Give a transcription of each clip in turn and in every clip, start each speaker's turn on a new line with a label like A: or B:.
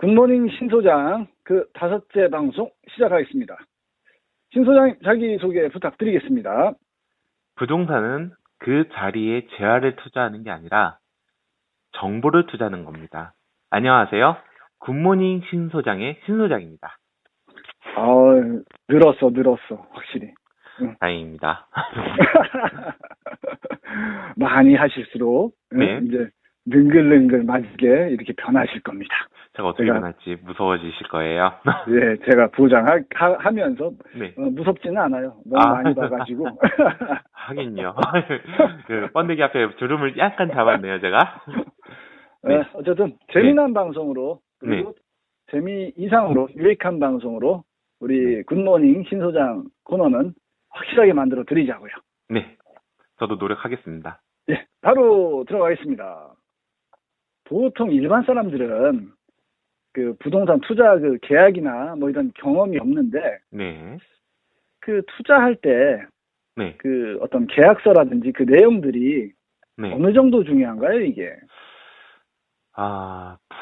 A: 굿모닝 신소장 그 5째 방송 시작하겠습니다. 신소장 자기소개 부탁드리겠습니다.
B: 부동산은 그 자리에 재화를 투자하는 게 아니라 정보를 투자하는 겁니다. 안녕하세요. 굿모닝 신소장의 신소장입니다.
A: 늘었어, 확실히. 응.
B: 다행입니다.
A: 많이 하실수록
B: 네.
A: 이제 능글능글 맞게 이렇게 변하실 겁니다.
B: 제가 어떻게 변할지 무서워지실 거예요.
A: 예, 제가 보장하면서
B: 네.
A: 무섭지는 않아요. 너무 많이 봐가지고.
B: 하긴요. 그 번데기 앞에 주름을 약간 잡았네요, 제가.
A: 네. 어쨌든 재미난 방송으로 그리고 재미 이상으로 유익한 방송으로 우리 굿모닝 신소장 코너는 확실하게 만들어 드리자고요.
B: 네, 저도 노력하겠습니다.
A: 예, 바로 들어가겠습니다. 보통 일반 사람들은 그 부동산 투자 그 계약이나 뭐 이런 경험이 없는데
B: 네.
A: 그 투자할 때
B: 네.
A: 그 어떤 계약서라든지 그 내용들이
B: 네.
A: 어느 정도 중요한가요, 이게?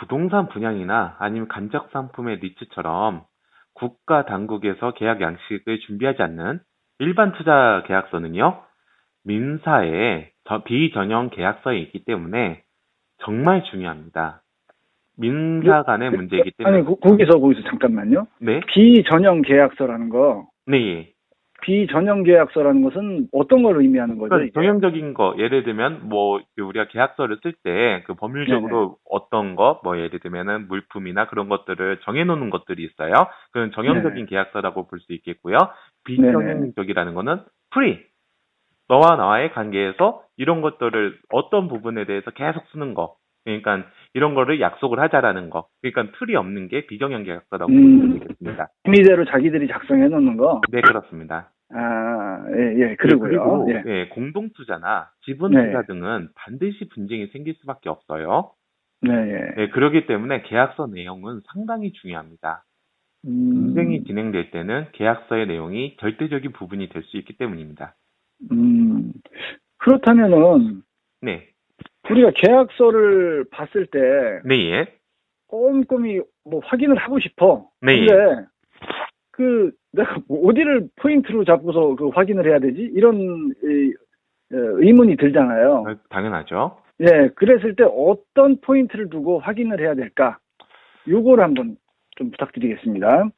B: 부동산 분양이나 아니면 간접 상품의 리츠처럼 국가 당국에서 계약 양식을 준비하지 않는 일반 투자 계약서는요, 민사의 비전형 계약서에 있기 때문에 정말 중요합니다. 민사 간의 문제이기 때문에.
A: 아니, 거기서 잠깐만요.
B: 네.
A: 비전형 계약서라는 거.
B: 네.
A: 비전형 계약서라는 것은 어떤 걸 의미하는 거죠?
B: 그러니까 전형적인 거, 예를 들면, 우리가 계약서를 쓸 때, 그 법률적으로
A: 네네.
B: 어떤 거, 예를 들면은 물품이나 그런 것들을 정해놓는 것들이 있어요. 그건 정형적인 계약서라고 볼 수 있겠고요. 비정형적이라는 거는 free. 너와 나와의 관계에서 이런 것들을 어떤 부분에 대해서 계속 쓰는 거. 그러니까 이런 거를 약속을 하자라는 거. 그러니까 틀이 없는 게 비정형 계약서라고 볼 수 있겠습니다.
A: 임의대로 자기들이 작성해 놓는 거?
B: 네, 그렇습니다.
A: 그리고요.
B: 그리고 공동투자나 지분투자 등은 반드시 분쟁이 생길 수밖에 없어요. 네, 그렇기 때문에 계약서 내용은 상당히 중요합니다. 분쟁이 진행될 때는 계약서의 내용이 절대적인 부분이 될 수 있기 때문입니다.
A: 그렇다면은
B: 네.
A: 우리가 계약서를 봤을 때
B: 네.
A: 꼼꼼히 확인을 하고 싶어.
B: 네.
A: 근데 내가 어디를 포인트로 잡고서 확인을 해야 되지? 이런 의문이 들잖아요.
B: 당연하죠.
A: 예, 그랬을 때 어떤 포인트를 두고 확인을 해야 될까? 요걸 한번 좀 부탁드리겠습니다.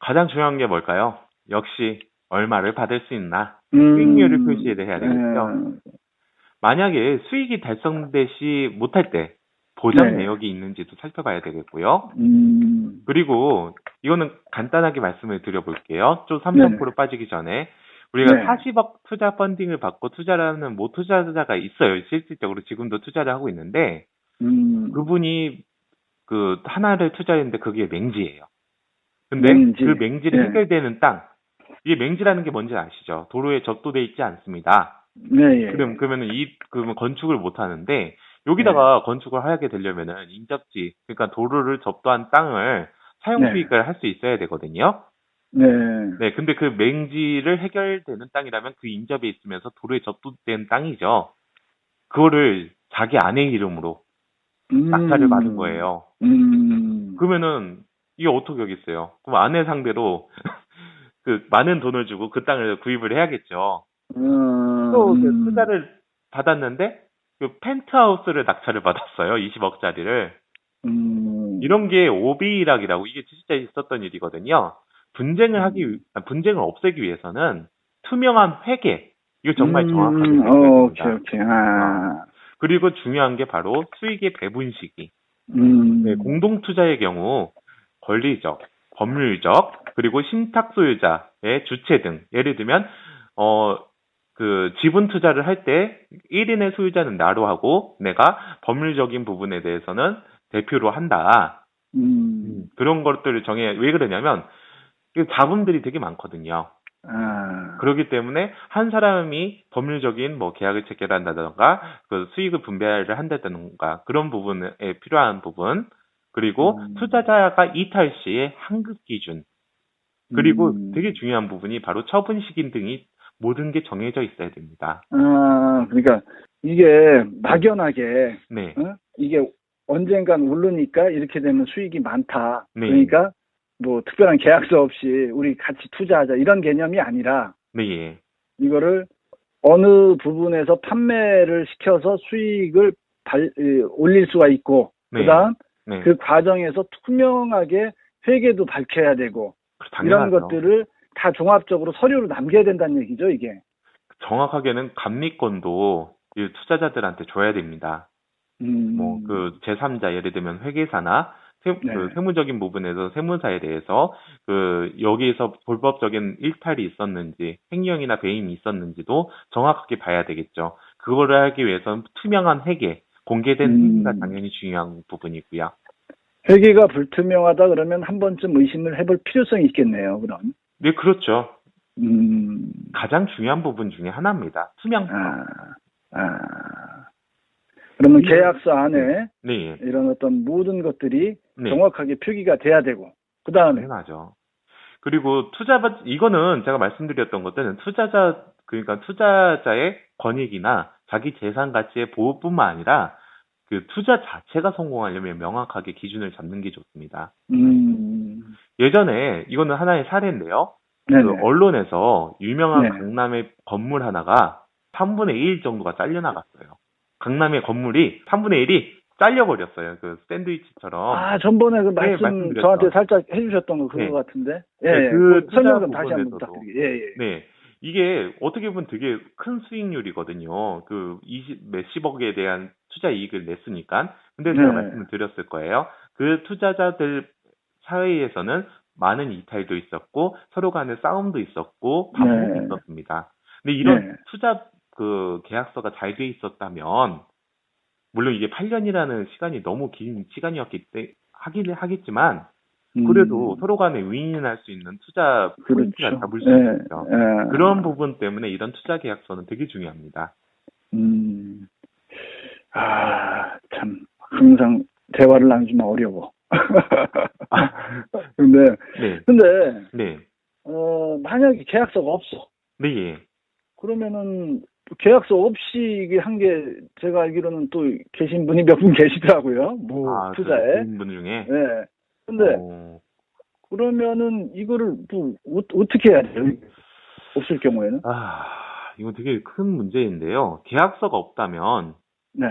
B: 가장 중요한 게 뭘까요? 역시 얼마를 받을 수 있나? 수익률을 표시를 해야 되겠죠. 만약에 수익이 달성될 시 못할 때 보장 내역이 있는지도 살펴봐야 되겠고요. 그리고 이거는 간단하게 말씀을 드려볼게요. 좀 3점포로 빠지기 전에 우리가 40억 투자 펀딩을 받고 투자를 하는 투자자가 있어요. 실질적으로 지금도 투자를 하고 있는데 그분이 그 하나를 투자했는데 그게 맹지예요. 근데 그 맹지를 해결되는 땅, 이게 맹지라는 게 뭔지 아시죠? 도로에 접도돼 있지 않습니다. 그러면은 그러면 건축을 못 하는데 여기다가 건축을 하게 되려면은 인접지, 그러니까 도로를 접도한 땅을 사용 수익을 할 수 있어야 되거든요. 네, 근데 그 맹지를 해결되는 땅이라면 그 인접에 있으면서 도로에 접도된 땅이죠. 그거를 자기 아내 이름으로 낙찰을 받은 거예요. 그러면은 이게 어떻게 하겠어요? 그럼 아내 상대로 그 많은 돈을 주고 그 땅을 구입을 해야겠죠. 또 그 투자를 받았는데 그 펜트하우스를 낙찰을 받았어요. 20억짜리를. 이런 게 오비락이라고, 이게 진짜 있었던 일이거든요. 분쟁을 없애기 위해서는 투명한 회계, 이거 정말 정확하게 해야 됩니다. 그리고 중요한 게 바로 수익의 배분 시기. 네, 공동투자의 경우 권리적, 법률적, 그리고 신탁 소유자의 주체 등, 예를 들면 그 지분 투자를 할 때 1인의 소유자는 나로 하고 내가 법률적인 부분에 대해서는 대표로 한다. 그런 것들을 왜 그러냐면 자금들이 되게 많거든요. 그렇기 때문에 한 사람이 법률적인 계약을 체결한다던가 그 수익을 분배를 한다던가 그런 부분에 필요한 부분, 그리고 투자자가 이탈 시의 환급 기준, 그리고 되게 중요한 부분이 바로 처분 시기 등이 모든 게 정해져 있어야 됩니다.
A: 그러니까 이게 막연하게 이게 언젠간 오르니까 이렇게 되면 수익이 많다.
B: 네.
A: 그러니까 뭐 특별한 계약서 없이 우리 같이 투자하자 이런 개념이 아니라
B: 네.
A: 이거를 어느 부분에서 판매를 시켜서 수익을 올릴 수가 있고
B: 네.
A: 그다음
B: 네.
A: 그 과정에서 투명하게 회계도 밝혀야 되고 이런
B: 당연하죠.
A: 것들을 다 종합적으로 서류로 남겨야 된다는 얘기죠, 이게.
B: 정확하게는 감리권도 이 투자자들한테 줘야 됩니다. 뭐 그 제3자 예를 들면 회계사나 그 세무적인 부분에서 세무사에 대해서 그 여기에서 불법적인 일탈이 있었는지 횡령이나 배임이 있었는지도 정확하게 봐야 되겠죠. 그거를 하기 위해서는 투명한 회계, 공개된 회계가 당연히 중요한 부분이고요.
A: 회계가 불투명하다 그러면 한 번쯤 의심을 해볼 필요성이 있겠네요, 그럼.
B: 네, 그렇죠. 가장 중요한 부분 중에 하나입니다. 투명성.
A: 그러면 계약서 안에
B: 네.
A: 이런 어떤 모든 것들이 정확하게 표기가 돼야 되고, 그 다음에.
B: 당연하죠. 그리고 이거는 제가 말씀드렸던 것들은 그러니까 투자자의 권익이나 자기 재산 가치의 보호뿐만 아니라 그 투자 자체가 성공하려면 명확하게 기준을 잡는 게 좋습니다. 예전에 이거는 하나의 사례인데요. 그 언론에서 유명한 강남의 건물 하나가 3분의 1 정도가 잘려나갔어요. 강남의 건물이 3분의 1이 잘려버렸어요. 그 샌드위치처럼.
A: 아, 전번에 그 말씀 저한테 살짝 해주셨던 거 그런 것 같은데. 예,
B: 그
A: 설명 좀 다시 한번 부탁드릴게요. 예.
B: 네. 이게 어떻게 보면 되게 큰 수익률이거든요. 그 몇십억에 대한 투자 이익을 냈으니까. 근데 제가 말씀을 드렸을 거예요. 그 투자자들 사이에서는 많은 이탈도 있었고, 서로 간의 싸움도 있었고, 반복이 있었습니다. 근데 이런 투자 그 계약서가 잘 돼 있었다면, 물론 이게 8년이라는 시간이 너무 긴 시간이었기 때문에 하겠지만, 그래도 서로 간에 윈윈할 수 있는 투자 포인트가 잡을 수 있죠. 그런 부분 때문에 이런 투자 계약서는 되게 중요합니다.
A: 참 항상 대화를 나누지만 어려워. 근데 만약에 계약서가 없어.
B: 네.
A: 그러면은 계약서 없이 이게 한 게 제가 알기로는 또 계신 분이 몇 분 계시더라고요. 투자에.
B: 분 중에.
A: 네. 근데 그러면은 이거를 또 어떻게 해야 돼요? 없을 경우에는?
B: 이거 되게 큰 문제인데요. 계약서가 없다면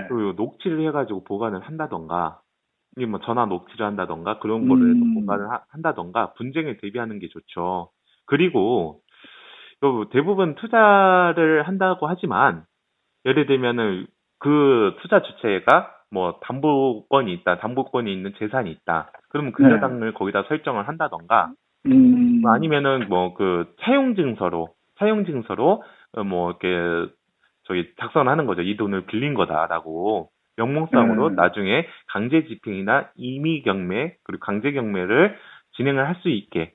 B: 그 녹취를 해가지고 보관을 한다던가, 이게 뭐 전화 녹취를 한다던가 그런 거를 해서 보관을 한다던가 분쟁을 대비하는 게 좋죠. 그리고 대부분 투자를 한다고 하지만 예를 들면은 그 투자 주체가 뭐 담보권이 있는 재산이 있다. 그러면 근저당을 거기다 설정을 한다던가, 아니면은 뭐 그 차용 증서로 뭐 이렇게 작성하는 거죠. 이 돈을 빌린 거다라고 명목상으로 나중에 강제 집행이나 임의 경매 그리고 강제 경매를 진행을 할 수 있게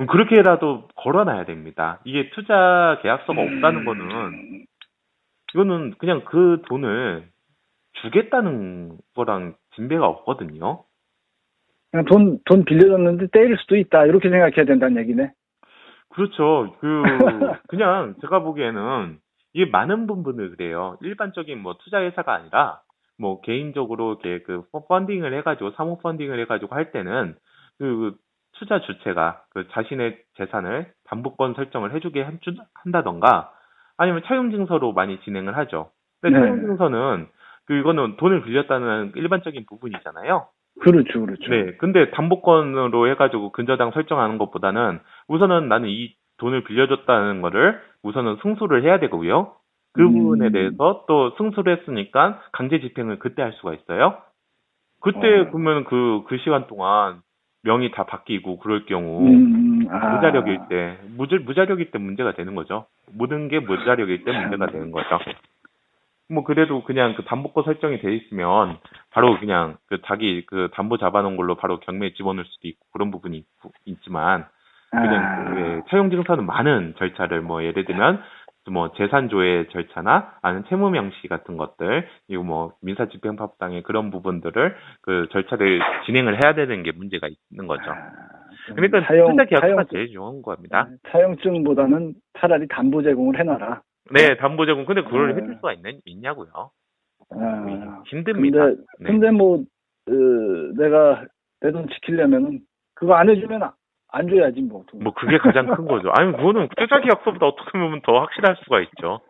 B: 그렇게라도 걸어놔야 됩니다. 이게 투자 계약서가 없다는 거는 이거는 그냥 그 돈을 주겠다는 거랑 진배가 없거든요.
A: 그냥 돈 빌려줬는데 때릴 수도 있다. 이렇게 생각해야 된다는 얘기네.
B: 그렇죠. 그냥 제가 보기에는 이게 많은 부분을 그래요. 일반적인 뭐 투자회사가 아니라 뭐 개인적으로 이렇게 그 펀딩을 해가지고 사모 펀딩을 해가지고 할 때는 그 투자 주체가 그 자신의 재산을 담보권 설정을 해주게 한다던가 아니면 차용증서로 많이 진행을 하죠. 근데 차용증서는 이거는 돈을 빌렸다는 일반적인 부분이잖아요.
A: 그렇죠.
B: 네. 근데 담보권으로 해가지고 근저당 설정하는 것보다는 우선은 나는 이 돈을 빌려줬다는 거를 우선은 승소를 해야 되고요. 그 부분에 대해서 또 승소를 했으니까 강제 집행을 그때 할 수가 있어요. 그때 그러면 그 시간 동안 명이 다 바뀌고 그럴 경우 무자력일 때 문제가 되는 거죠. 모든 게 무자력일 때 문제가 되는 거죠. 뭐 그래도 그냥 그 담보권 설정이 돼 있으면 바로 그냥 자기 담보 잡아놓은 걸로 바로 경매에 집어넣을 수도 있고 그런 부분이 있지만 그냥 차용증서는 많은 절차를 뭐 예를 들면 뭐 재산조회 절차나 아니면 채무명시 같은 것들 그리고 뭐 민사집행법상의 그런 부분들을 그 절차를 진행을 해야 되는 게 문제가 있는 거죠. 그러니까 투자 계약서가 제일 좋은 겁니다.
A: 차용증보다는 차라리 담보 제공을 해놔라.
B: 네, 담보 제공. 근데 그걸 해줄 수가 있냐고요. 힘듭니다.
A: 근데 뭐 내가 내 돈 지키려면 그거 안 해주면 안 줘야지 뭐.
B: 뭐 그게 가장 큰 거죠. 아니 그거는 투자 계약서보다 어떻게 보면 더 확실할 수가 있죠.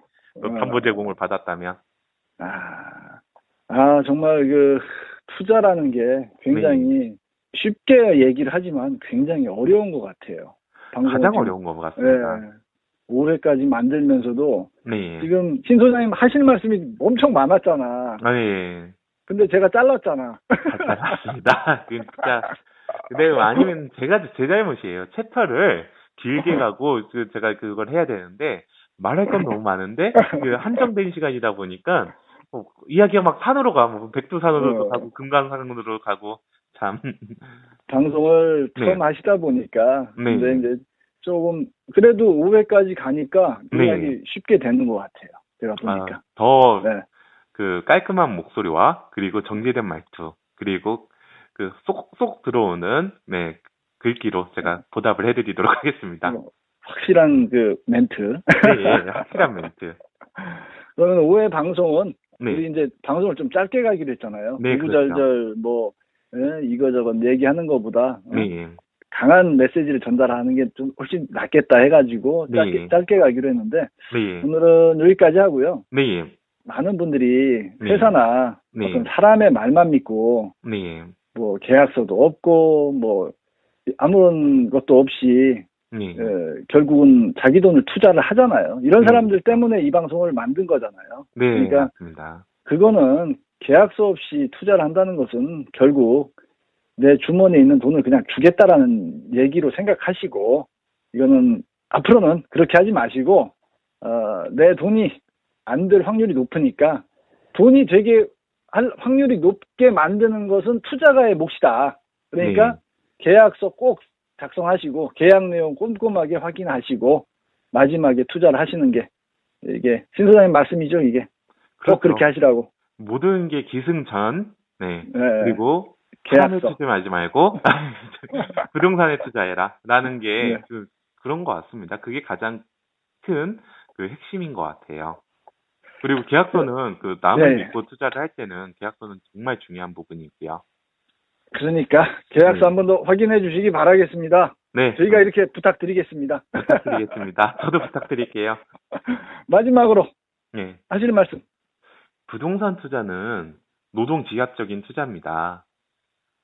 B: 담보 제공을 받았다면.
A: 정말 그 투자라는 게 굉장히 쉽게 얘기를 하지만 굉장히 어려운 것 같아요.
B: 가장 어려운 것 같습니다.
A: 5회까지 만들면서도 지금 신 소장님 하실 말씀이 엄청 많았잖아. 근데 제가 잘랐잖아.
B: 잘랐습니다. 진짜. 근데 아니면 제 잘못이에요. 챕터를 길게 가고 제가 그걸 해야 되는데 말할 건 너무 많은데 그 한정된 시간이다 보니까 이야기가 막 산으로 가고 백두산으로도 가고 금강산으로 가고 참
A: 방송을 처음 하시다 보니까 근데 이제 조금 그래도 5회까지 가니까 이야기 쉽게 되는 것 같아요. 제가 보니까
B: 더 그 깔끔한 목소리와 그리고 정제된 말투 그리고 그 쏙쏙 들어오는 글귀로 제가 보답을 해드리도록 하겠습니다.
A: 확실한 그 멘트.
B: 확실한 멘트.
A: 그러면 5회 방송은 우리 이제 방송을 좀 짧게 가기로 했잖아요. 구구절절 뭐 이거저거 얘기하는 것보다 강한 메시지를 전달하는 게 좀 훨씬 낫겠다 해가지고 짧게 가기로 했는데 오늘은 여기까지 하고요. 많은 분들이 회사나 어떤 사람의 말만 믿고 뭐 계약서도 없고 뭐 아무런 것도 없이 결국은 자기 돈을 투자를 하잖아요. 이런 사람들 때문에 이 방송을 만든 거잖아요. 그러니까
B: 맞습니다.
A: 그거는 계약서 없이 투자를 한다는 것은 결국 내 주머니에 있는 돈을 그냥 주겠다라는 얘기로 생각하시고 이거는 앞으로는 그렇게 하지 마시고 내 돈이 안 될 확률이 높으니까 돈이 되게 할 확률이 높게 만드는 것은 투자가의 몫이다. 그러니까 계약서 꼭 작성하시고 계약 내용 꼼꼼하게 확인하시고 마지막에 투자를 하시는 게 이게 신 소장님 말씀이죠. 이게 꼭 그렇게 하시라고.
B: 모든 게 기승전. 그리고 계약서 투자하지 말고 부동산에 투자해라 라는 게 그런 것 같습니다. 그게 가장 큰 그 핵심인 것 같아요. 그리고 계약서는 그 남을 믿고 투자를 할 때는 계약서는 정말 중요한 부분이고요.
A: 그러니까 계약서 한 번 더 확인해 주시기 바라겠습니다. 저희가 이렇게 부탁드리겠습니다.
B: 저도 부탁드릴게요.
A: 마지막으로 하실 말씀.
B: 부동산 투자는 노동지압적인 투자입니다.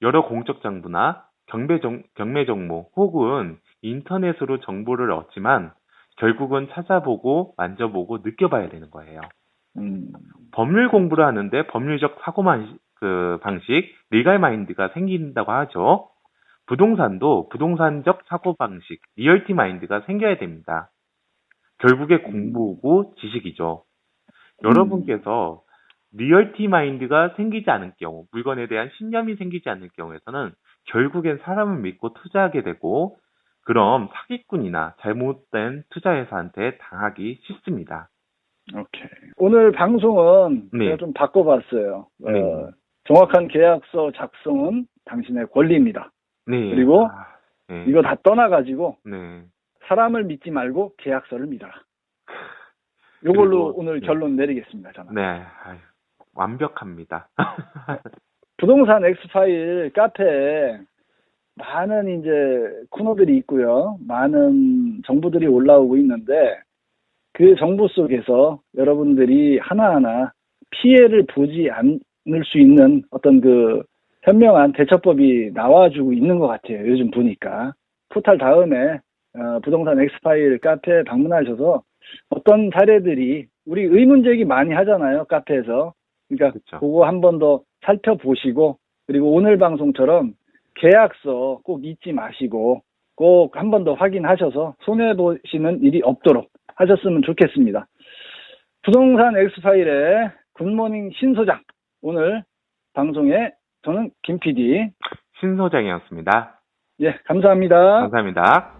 B: 여러 공적 정보나 경매 정보 혹은 인터넷으로 정보를 얻지만 결국은 찾아보고 만져보고 느껴봐야 되는 거예요. 법률 공부를 하는데 법률적 방식, 리갈 마인드가 생긴다고 하죠. 부동산도 부동산적 사고방식, 리얼티 마인드가 생겨야 됩니다. 결국에 공부고 지식이죠. 여러분께서 리얼티 마인드가 생기지 않은 경우, 물건에 대한 신념이 생기지 않는 경우에서는 결국엔 사람을 믿고 투자하게 되고 그럼 사기꾼이나 잘못된 투자회사한테 당하기 쉽습니다.
A: 오늘 방송은 제가 좀 바꿔봤어요. 정확한 계약서 작성은 당신의 권리입니다. 그리고 이거 다 떠나가지고 사람을 믿지 말고 계약서를 믿어라. 이걸로 오늘 결론 내리겠습니다. 저는.
B: 완벽합니다.
A: 부동산 엑스파일 카페에 많은 이제 코너들이 있고요. 많은 정보들이 올라오고 있는데 그 정보 속에서 여러분들이 하나하나 피해를 보지 않을 수 있는 어떤 그 현명한 대처법이 나와주고 있는 것 같아요. 요즘 보니까. 포탈 다음에 부동산 엑스파일 카페에 방문하셔서 어떤 사례들이 우리 의문제기 많이 하잖아요. 카페에서. 그러니까 그거 한 번 더 살펴보시고 그리고 오늘 방송처럼 계약서 꼭 잊지 마시고 꼭 한 번 더 확인하셔서 손해보시는 일이 없도록 하셨으면 좋겠습니다. 부동산 엑스파일의 굿모닝 신소장. 오늘 방송에 저는 김 PD
B: 신소장이었습니다.
A: 감사합니다.
B: 감사합니다.